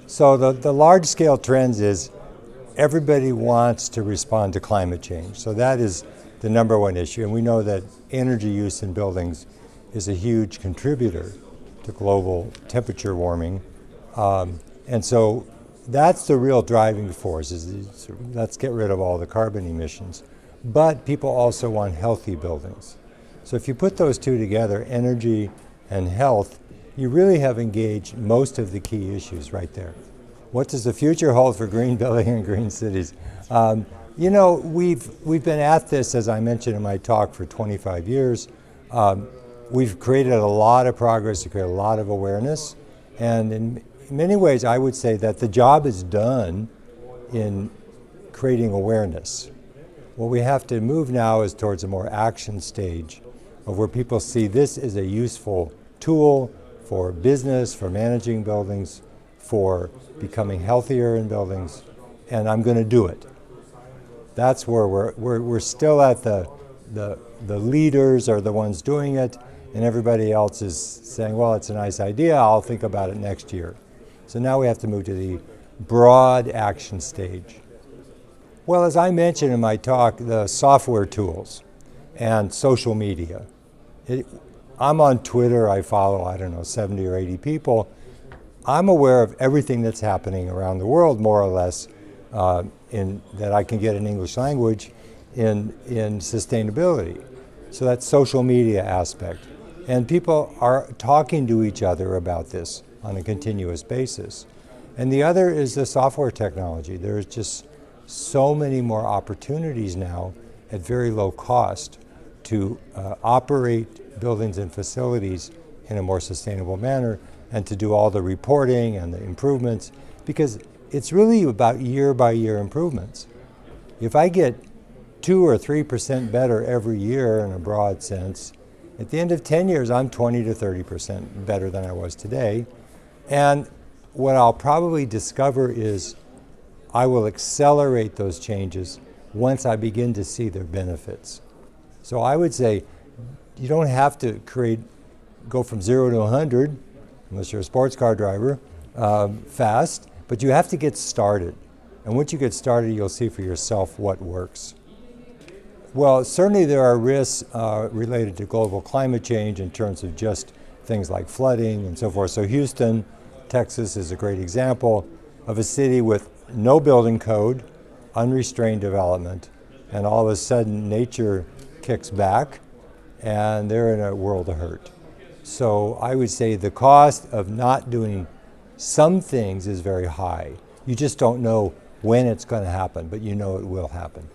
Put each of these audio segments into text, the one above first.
So the large-scale trends is everybody wants to respond to climate change. So that is the number one issue. And we know that energy use in buildings is a huge contributor to global temperature warming. And so that's the real driving force, is let's get rid of all the carbon emissions. But people also want healthy buildings. So if you put those two together, energy and health, you really have engaged most of the key issues right there. What does the future hold for green building and green cities? You know, we've been at this, as I mentioned in my talk, for 25 years. We've created a lot of progress, to create a lot of awareness, and in many ways I would say that the job is done in creating awareness. What we have to move now is towards a more action stage of where people see this is a useful tool for business, for managing buildings, for becoming healthier in buildings, and I'm going to do it. That's where we're still at the leaders are the ones doing it, and everybody else is saying, well, it's a nice idea, I'll think about it next year. So now we have to move to the broad action stage. Well, as I mentioned in my talk, the software tools and social media. I'm on Twitter, I follow, I don't know, 70 or 80 people. I'm aware of everything that's happening around the world, more or less, that I can get in English language in sustainability. So that's social media aspect. And people are talking to each other about this on a continuous basis. And the other is the software technology. There's just so many more opportunities now at very low cost to operate buildings and facilities in a more sustainable manner and to do all the reporting and the improvements, because it's really about year-by-year improvements. If I get 2 or 3% better every year in a broad sense, at the end of 10 years, I'm 20 to 30% better than I was today. And what I'll probably discover is I will accelerate those changes once I begin to see their benefits. So I would say you don't have to go from 0 to 100, unless you're a sports car driver, fast, but you have to get started. And once you get started, you'll see for yourself what works. Well, certainly there are risks related to global climate change in terms of just things like flooding and so forth. So Houston, Texas is a great example of a city with no building code, unrestrained development, and all of a sudden nature kicks back and they're in a world of hurt. So I would say the cost of not doing some things is very high. You just don't know when it's going to happen, but you know it will happen.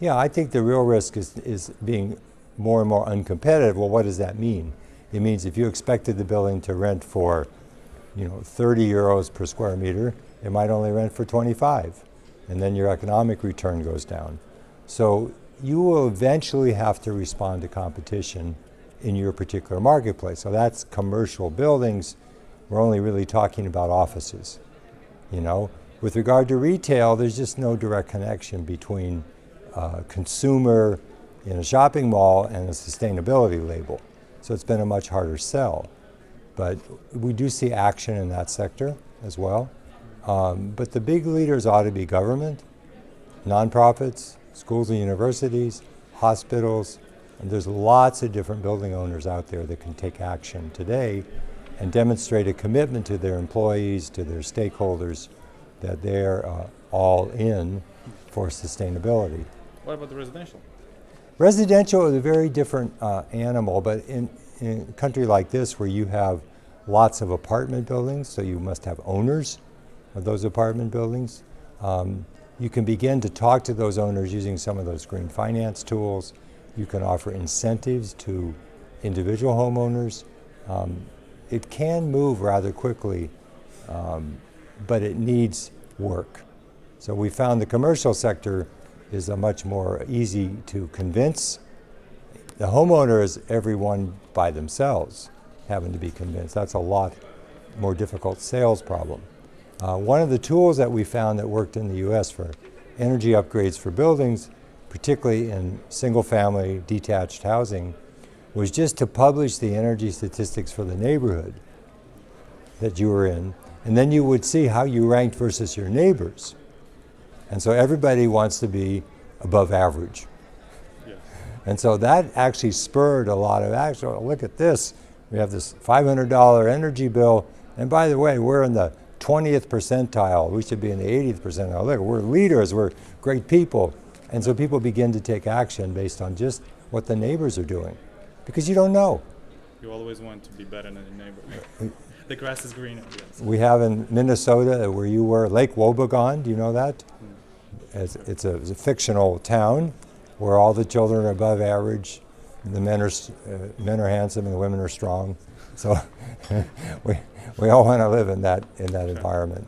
Yeah, I think the real risk is being more and more uncompetitive. Well, what does that mean? It means if you expected the building to rent for 30 euros per square meter, it might only rent for 25, and then your economic return goes down. So you will eventually have to respond to competition in your particular marketplace. So that's commercial buildings. We're only really talking about offices. With regard to retail, there's just no direct connection between consumer in a shopping mall and a sustainability label. So it's been a much harder sell. But we do see action in that sector as well. But the big leaders ought to be government, nonprofits, schools and universities, hospitals, and there's lots of different building owners out there that can take action today and demonstrate a commitment to their employees, to their stakeholders, that they're all in for sustainability. What about the residential? Residential is a very different animal, but in a country like this where you have lots of apartment buildings, so you must have owners of those apartment buildings, you can begin to talk to those owners using some of those green finance tools. You can offer incentives to individual homeowners. It can move rather quickly, but it needs work. So we found the commercial sector is a much more easy to convince. The homeowner is everyone by themselves having to be convinced. That's a lot more difficult sales problem. One of the tools that we found that worked in the US for energy upgrades for buildings, particularly in single-family detached housing, was just to publish the energy statistics for the neighborhood that you were in, And then you would see how you ranked versus your neighbors. And so everybody wants to be above average. Yeah. And so that actually spurred a lot of action. Oh, look at this. We have this $500 energy bill. And by the way, we're in the 20th percentile. We should be in the 80th percentile. Look, we're leaders. We're great people. And so people begin to take action based on just what the neighbors are doing. Because you don't know. You always want to be better than your neighbor. The grass is greener. Yes. We have in Minnesota, where you were, Lake Wobegon. Do you know that? It's a fictional town where all the children are above average. The men are handsome and the women are strong. So we all want to live in that environment.